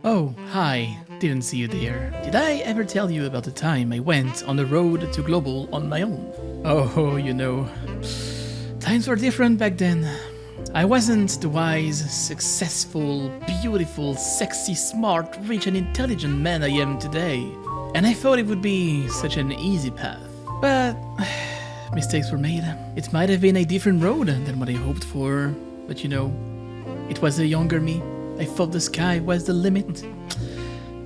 Oh, hi. Didn't see you there. Did I ever tell you about the time I went on the road to global on my own? Oh, you know, times were different back then. I wasn't the wise, successful, beautiful, sexy, smart, rich and intelligent man I am today. And I thought it would be such an easy path. But mistakes were made. It might have been a different road than what I hoped for. But you know, it was a younger me. I thought the sky was the limit.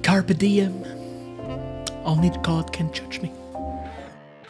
Carpe diem. Only God can judge me.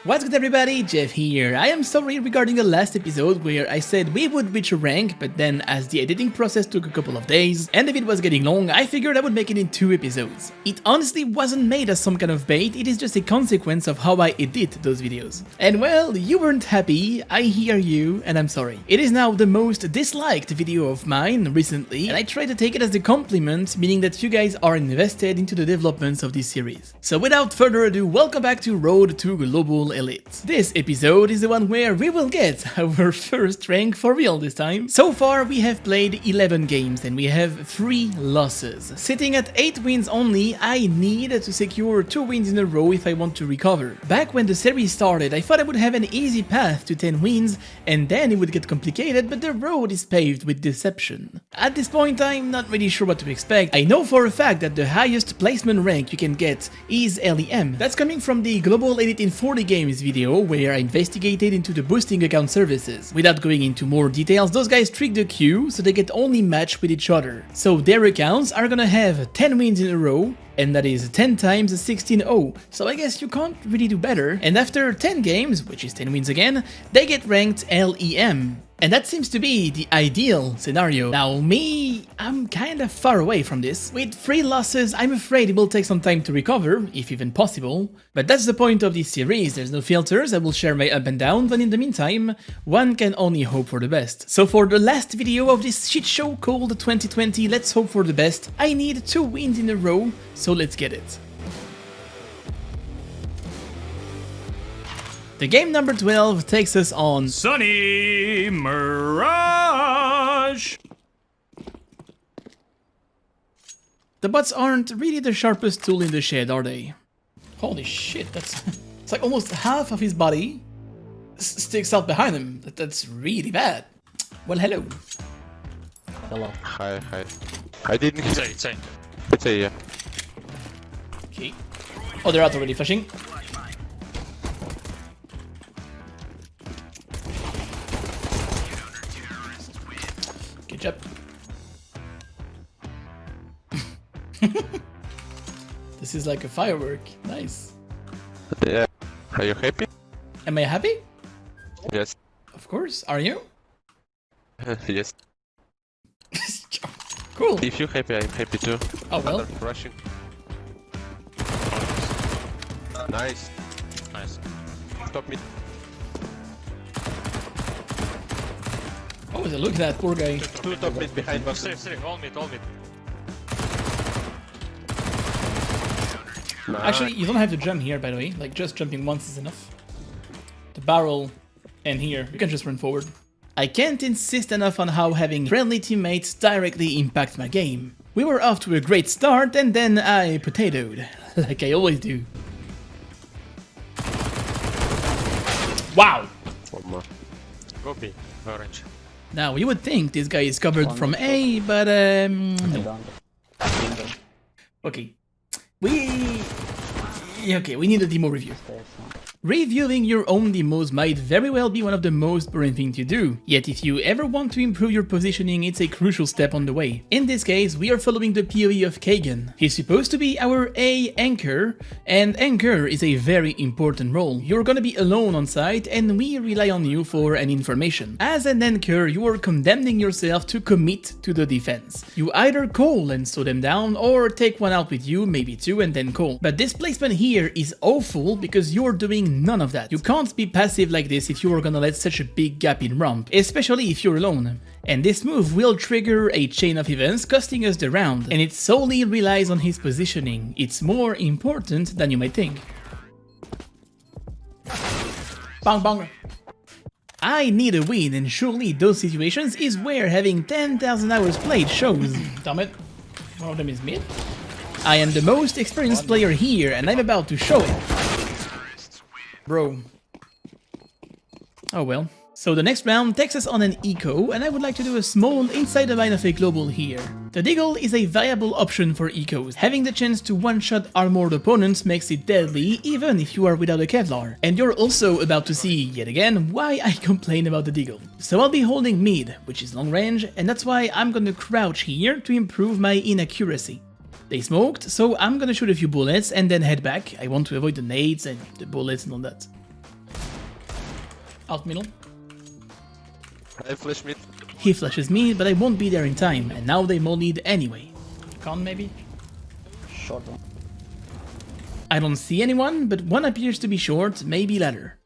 What's good everybody, Jeff here. I am sorry regarding the last episode where I said we would reach a rank, but then as the editing process took a couple of days, and if it was getting long, I figured I would make it in 2 episodes. It honestly wasn't made as some kind of bait, it is just a consequence of how I edit those videos. And well, you weren't happy, I hear you, and I'm sorry. It is now the most disliked video of mine recently, and I try to take it as a compliment, meaning that you guys are invested into the developments of this series. So without further ado, welcome back to Road to Global Elite. This episode is the one where we will get our first rank for real this time. So far we have played 11 games and we have 3 losses. Sitting at 8 wins only, I need to secure 2 wins in a row if I want to recover. Back when the series started, I thought I would have an easy path to 10 wins and then it would get complicated, but the road is paved with deception. At this point I'm not really sure what to expect. I know for a fact that the highest placement rank you can get is LEM. That's coming from the Global Elite in 40 games video where I investigated into the boosting account services. Without going into more details, those guys trick the queue so they get only match with each other. So their accounts are gonna have 10 wins in a row, and that is 10 times 16-0, so I guess you can't really do better. And after 10 games, which is 10 wins again, they get ranked LEM. And that seems to be the ideal scenario. Now me, I'm kinda far away from this. With 3 losses, I'm afraid it will take some time to recover, if even possible. But that's the point of this series, there's no filters, I will share my up and down, but in the meantime, one can only hope for the best. So for the last video of this shit show called 2020, let's hope for the best. I need 2 wins in a row, so let's get it. The game number 12 takes us on Sunny Mirage. The bots aren't really the sharpest tool in the shed, are they? Holy shit, that's it's like almost half of his body sticks out behind him. That's really bad. Well, hello. Hello. Hi. I didn't Say. yeah. Okay. Oh, they're out already flashing. Good job. This is like a firework. Nice. Yeah. Are you happy? Am I happy? Yes. Of course. Are you? Yes. Cool. If you're happy, I'm happy too. Oh well. Under rushing. Nice. Stop me. Oh, look at that poor guy. 2 top mid behind box. Stay, all mid. Nice. Actually, you don't have to jump here, by the way. Like, just jumping once is enough. The barrel and here, you can just run forward. I can't insist enough on how having friendly teammates directly impact my game. We were off to a great start and then I potatoed, like I always do. Wow! One more. Go B, orange. Now, you would think this guy is covered from A, but no. Okay. We need a demo review. Reviewing your own demos might very well be one of the most boring things to do, yet if you ever want to improve your positioning, it's a crucial step on the way. In this case, we are following the POV of Kagan. He's supposed to be our A anchor, and anchor is a very important role. You're gonna be alone on site, and we rely on you for an information. As an anchor, you are condemning yourself to commit to the defense. You either call and slow them down, or take one out with you, maybe 2, and then call. But this placement here is awful because you're doing none of that. You can't be passive like this if you are gonna let such a big gap in ramp, especially if you're alone. And this move will trigger a chain of events costing us the round, and it solely relies on his positioning. It's more important than you might think. Bang bang! I need a win, and surely those situations is where having 10,000 hours played shows. Damn it. One of them is mid. I am the most experienced player here, and I'm about to show it. Bro. Oh well. So the next round takes us on an eco, and I would like to do a small inside the line of a global here. The Deagle is a viable option for ecos. Having the chance to one-shot armored opponents makes it deadly, even if you are without a Kevlar. And you're also about to see, yet again, why I complain about the Deagle. So I'll be holding mid, which is long range, and that's why I'm gonna crouch here to improve my inaccuracy. They smoked, so I'm gonna shoot a few bullets and then head back. I want to avoid the nades and the bullets and all that. Out middle. I flash mid. He flashes me, but I won't be there in time, and now they mollied anyway. Con maybe? Short one. I don't see anyone, but one appears to be short, maybe ladder.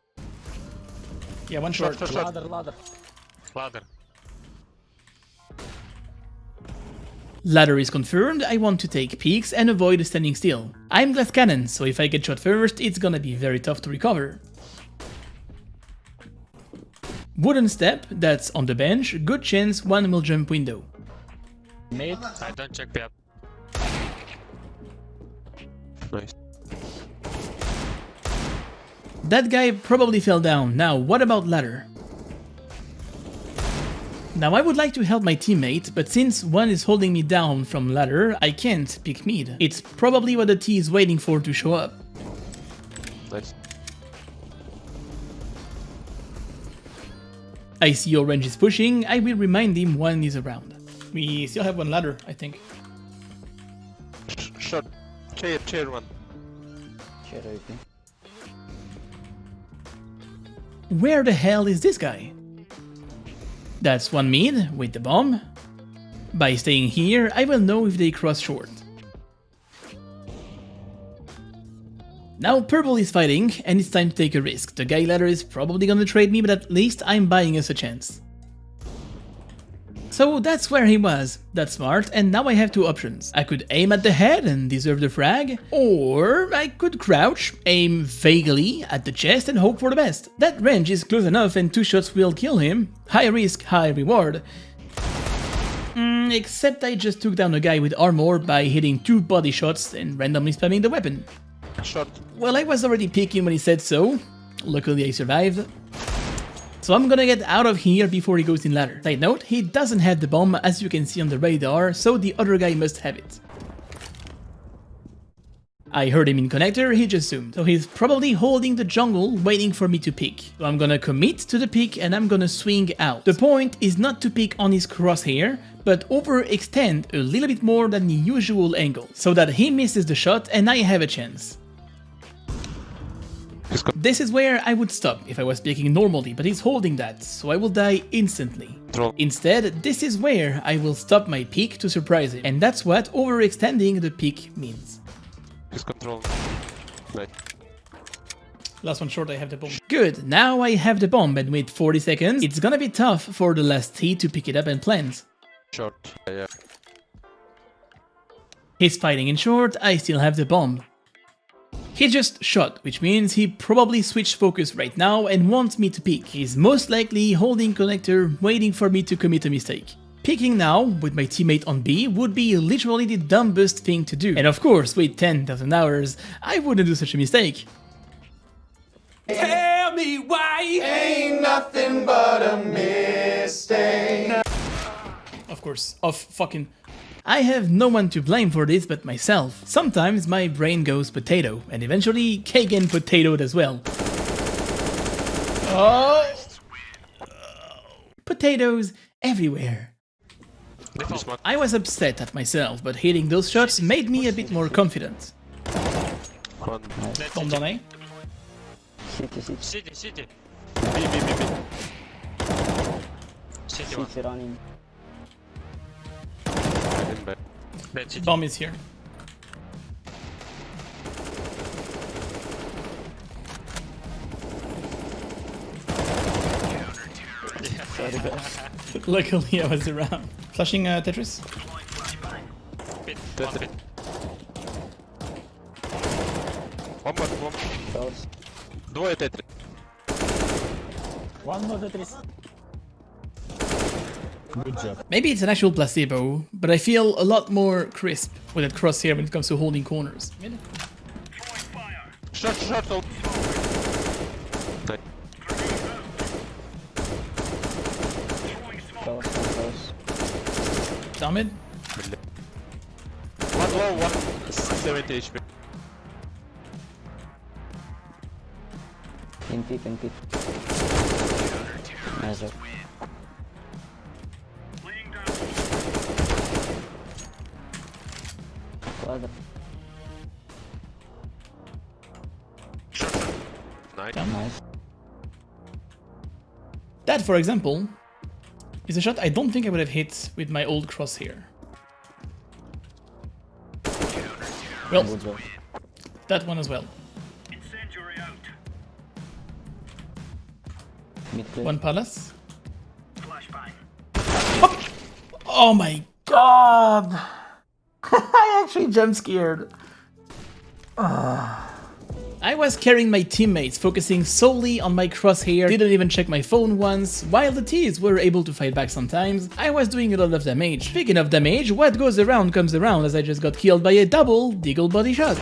Yeah, one short. Ladder, ladder. Ladder. Ladder is confirmed, I want to take peeks and avoid standing still. I'm glass cannon, so if I get shot first, it's gonna be very tough to recover. Wooden step, that's on the bench, good chance one will jump window. Mid. I don't check paved. Nice. That guy probably fell down, now what about ladder? Now I would like to help my teammate, but since one is holding me down from ladder, I can't pick mid. It's probably what the T is waiting for to show up. Nice. I see Orange is pushing, I will remind him one is around. We still have one ladder, I think. Shot. Chair one. Chair open. Where the hell is this guy? That's one mid with the bomb. By staying here, I will know if they cross short. Now purple is fighting, and it's time to take a risk. The guy ladder is probably gonna trade me, but at least I'm buying us a chance. So that's where he was. That's smart, and now I have two options. I could aim at the head and deserve the frag, or I could crouch, aim vaguely at the chest and hope for the best. That range is close enough and two shots will kill him. High risk, high reward. Except I just took down a guy with armor by hitting two body shots and randomly spamming the weapon. Shot. Well, I was already peeking when he said so. Luckily I survived. So I'm gonna get out of here before he goes in ladder. Side note, he doesn't have the bomb as you can see on the radar, so the other guy must have it. I heard him in connector, he just zoomed. So he's probably holding the jungle waiting for me to pick. So I'm gonna commit to the pick and I'm gonna swing out. The point is not to pick on his crosshair, but overextend a little bit more than the usual angle, so that he misses the shot and I have a chance. This is where I would stop if I was picking normally, but he's holding that, so I will die instantly. Control. Instead, this is where I will stop my peek to surprise him, and that's what overextending the peek means. He's control. Nice. Last one short, I have the bomb. Good, now I have the bomb, and with 40 seconds, it's gonna be tough for the last T to pick it up and plant. Short. Yeah. He's fighting in short, I still have the bomb. He just shot, which means he probably switched focus right now and wants me to peek. He's most likely holding connector, waiting for me to commit a mistake. Peeking now, with my teammate on B, would be literally the dumbest thing to do. And of course, with 10,000 hours, I wouldn't do such a mistake. Tell me why Ain't nothing but a mistake. Of course, fucking... I have no one to blame for this but myself. Sometimes my brain goes potato, and eventually Kagan potatoed as well. Oh! Potatoes everywhere. I was upset at myself, but hitting those shots made me a bit more confident. One. Bomb on A. City. City. B. City one. City running. I didn't bet. Dead city. Bomb is here. Sorry guys. Luckily I was around. Flashing Tetris. Pit. Dead One city. pit. One more. Close. Двое Tetris. One more Tetris. Good job. Maybe it's an actual placebo, but I feel a lot more crisp with that crosshair when it comes to holding corners. Short, short, oh. Close. Down mid. One low, 170 HP. In pit. Nice job. Ladder. Nice. Down. Nice. That, for example, is a shot I don't think I would have hit with my old crosshair. Well, Good job. that one as well. Mid clear. One palace. Oh my god! I actually jump scared. I was carrying my teammates, focusing solely on my crosshair, didn't even check my phone once, while the T's were able to fight back sometimes. I was doing a lot of damage. Speaking of damage, what goes around comes around, as I just got killed by a double deagle body shot.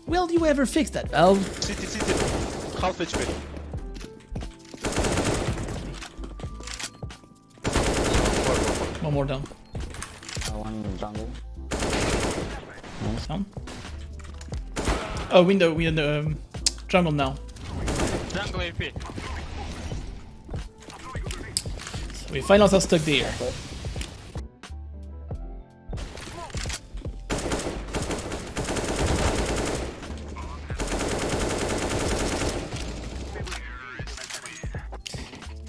Will you ever fix that, Valve? City. Half HP. One more down. One jungle. Down. Oh, window, jungle now. Jungle AP. So we find ourselves stuck there.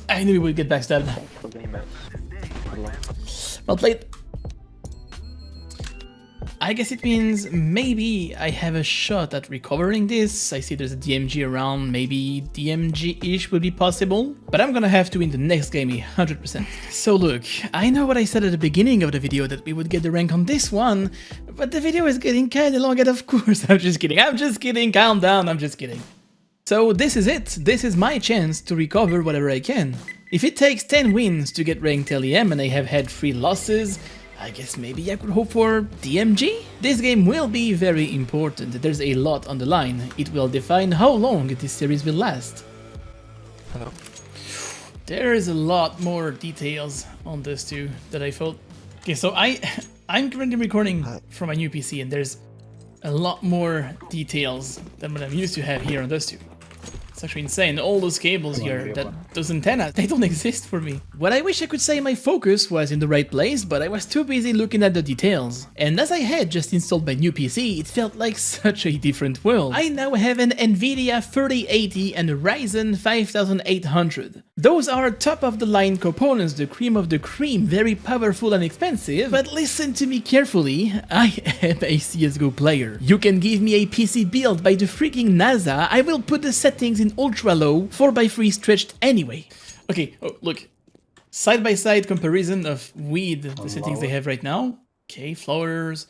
I knew we would get backstabbed. Well played. I guess it means maybe I have a shot at recovering this. I see there's a DMG around, maybe DMG-ish would be possible. But I'm gonna have to win the next game 100%. So look, I know what I said at the beginning of the video that we would get the rank on this one, but the video is getting kinda long and of course I'm just kidding, calm down, I'm just kidding. So this is it, this is my chance to recover whatever I can. If it takes 10 wins to get ranked LEM and I have had 3 losses, I guess maybe I could hope for DMG? This game will be very important, there's a lot on the line. It will define how long this series will last. Hello. There is a lot more details on this too that I felt. Okay, so I'm currently recording from my new PC and there's a lot more details than what I'm used to have here on this too. It's actually insane. All those cables here, those antennas, they don't exist for me. What I wish I could say my focus was in the right place, but I was too busy looking at the details. And as I had just installed my new PC, it felt like such a different world. I now have an Nvidia 3080 and a Ryzen 5800. Those are top-of-the-line components, the cream of the cream, very powerful and expensive, but listen to me carefully, I am a CSGO player. You can give me a PC built by the freaking NASA, I will put the settings in ultra low, 4x3 stretched anyway. Okay, oh, look. Side-by-side comparison of weed, the settings they have right now. Okay, floaters,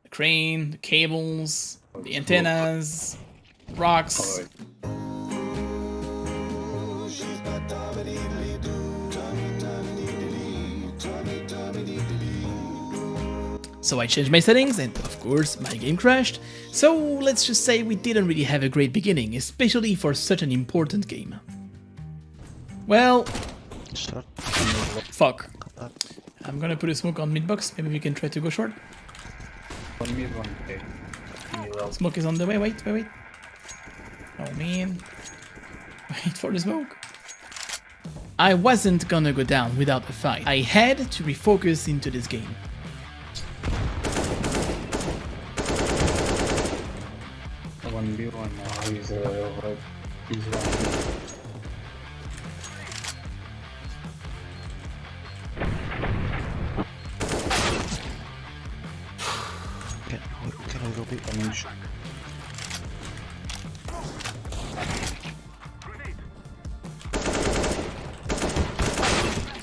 the crane, the cables, the antennas, rocks. So I changed my settings and of course my game crashed. So let's just say we didn't really have a great beginning, especially for such an important game. Well, fuck. I'm gonna put a smoke on mid-box, maybe we can try to go short. Smoke is on the way, wait. Oh man. Wait for the smoke. I wasn't gonna go down without a fight. I had to refocus into this game.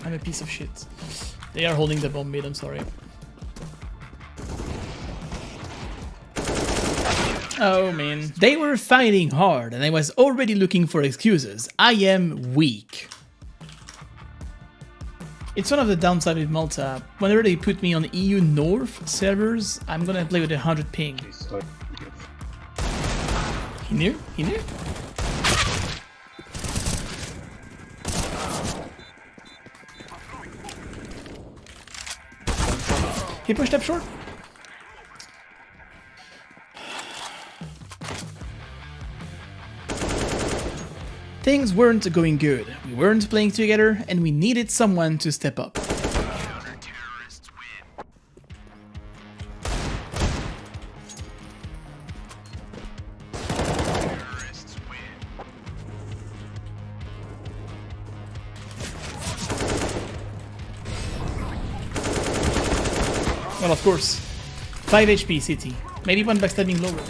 I'm a piece of shit. They are holding the bomb mid, I'm sorry. Oh man. They were fighting hard and I was already looking for excuses. I am weak. It's one of the downsides with Malta. Whenever they put me on EU North servers, I'm gonna play with 100 ping. He knew? He knew? He pushed up short. Things weren't going good. We weren't playing together, and we needed someone to step up. Well, of course. 5 HP City. Maybe one backstabbing lower.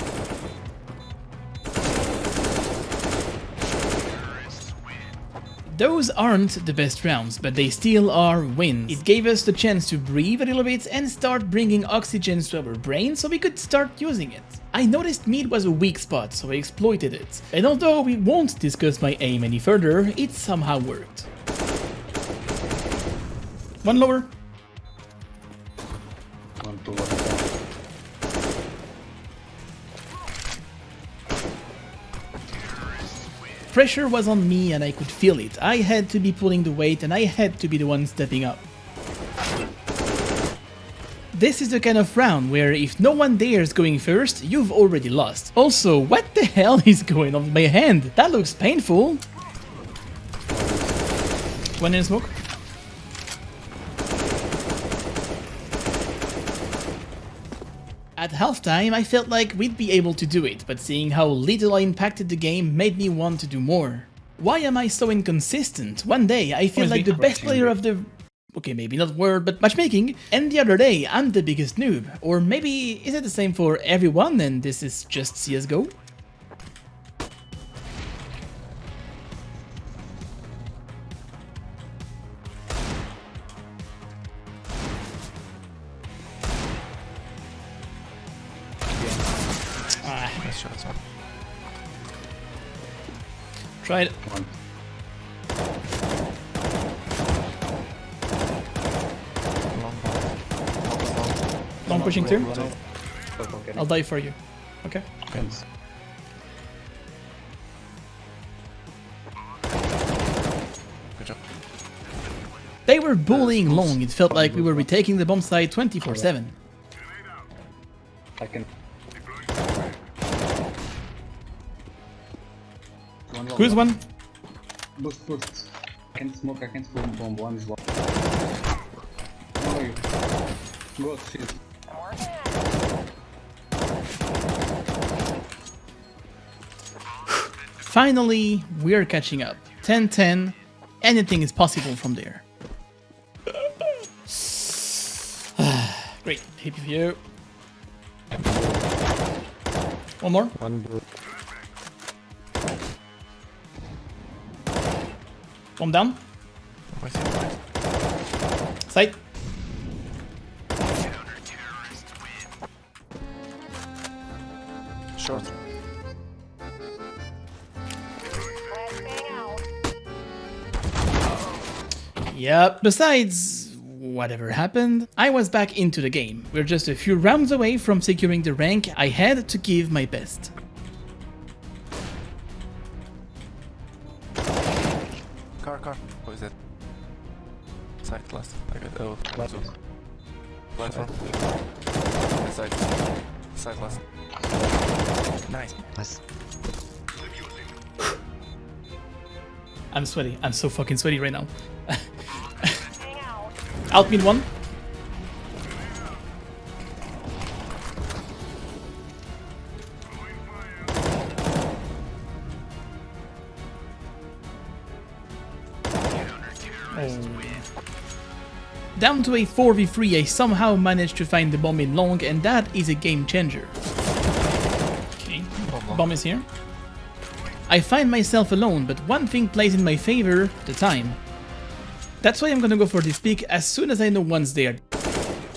Those aren't the best rounds, but they still are wins. It gave us the chance to breathe a little bit and start bringing oxygen to our brain so we could start using it. I noticed mid was a weak spot, so I exploited it. And although we won't discuss my aim any further, it somehow worked. One lower. Pressure was on me and I could feel it. I had to be pulling the weight and I had to be the one stepping up. This is the kind of round where if no one dares going first, you've already lost. Also, what the hell is going on with my hand? That looks painful. One in smoke. At halftime, I felt like we'd be able to do it, but seeing how little I impacted the game made me want to do more. Why am I so inconsistent? One day, I feel like the best player of the... Okay, maybe not world, but matchmaking, and the other day, I'm the biggest noob. Or maybe, is it the same for everyone and this is just CSGO? Nice shots, man. Try it. Long pushing through. I'll die for you. Okay. Good job. They were bullying long. It felt like we were retaking the bomb site 24/7. I can. Who's one? Boost. I can smoke, I can smoke bomb. One is low. Go, shit. Finally, we're catching up. 10-10. Anything is possible from there. Great. Happy for you. One more. Bomb down. Sight. Short. Yep. Besides, whatever happened, I was back into the game. We're just a few rounds away from securing the rank. I had to give my best. Car. What is that? Side last. I got Last. Platform. Side. Side last. Nice. I'm sweaty. I'm so fucking sweaty right now. Out mid one. Down to a 4v3, I somehow managed to find the bomb in long, and that is a game changer. Okay, bomb is here. I find myself alone, but one thing plays in my favor, the time. That's why I'm gonna go for this pick as soon as I know one's there.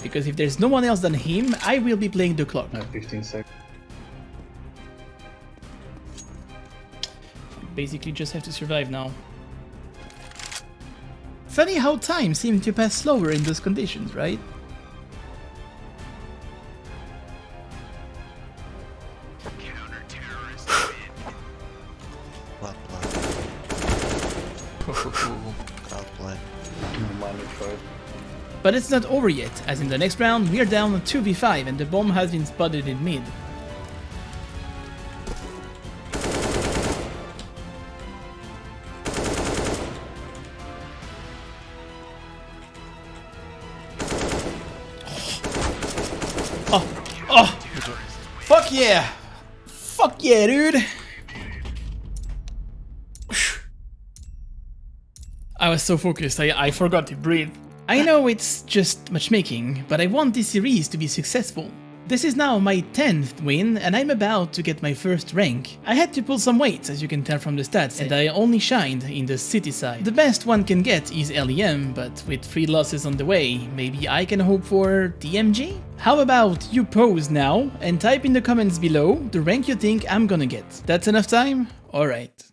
Because if there's no one else than him, I will be playing the clock. 15 seconds. Basically just have to survive now. Funny how time seems to pass slower in those conditions, right? Blood. God bless. But it's not over yet, as in the next round we are down 2v5 and the bomb has been spotted in mid. Oh! Fuck yeah! Fuck yeah, dude! I was so focused, I forgot to breathe. I know it's just matchmaking, but I want this series to be successful. This is now my 10th win, and I'm about to get my first rank. I had to pull some weight, as you can tell from the stats, and I only shined in the city side. The best one can get is LEM, but with 3 losses on the way, maybe I can hope for DMG? How about you pause now, and type in the comments below the rank you think I'm gonna get. That's enough time? Alright.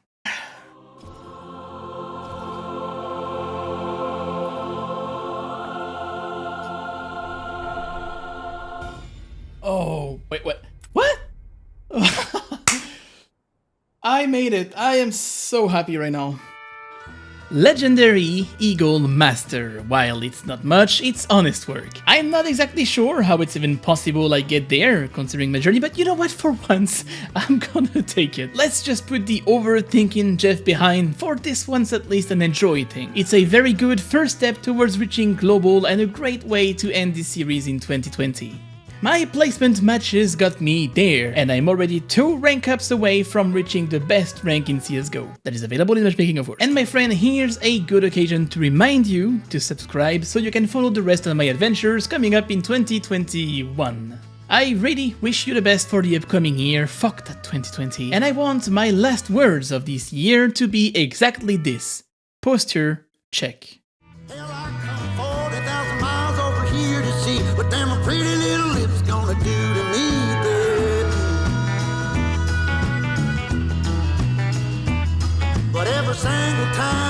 Oh, wait, what? What? I made it. I am so happy right now. Legendary Eagle Master. While it's not much, it's honest work. I'm not exactly sure how it's even possible I get there, considering my journey, but you know what, for once, I'm gonna take it. Let's just put the overthinking Jeff behind, for this once at least an enjoy thing. It's a very good first step towards reaching global and a great way to end this series in 2020. My placement matches got me there, and I'm already 2 rank ups away from reaching the best rank in CSGO. That is available in matchmaking, of course. And my friend, here's a good occasion to remind you to subscribe so you can follow the rest of my adventures coming up in 2021. I really wish you the best for the upcoming year, fuck that 2020. And I want my last words of this year to be exactly this. Posture check. Hell, I come 40,000 miles over here to see what them pretty little lips gonna do to me, baby. But every single time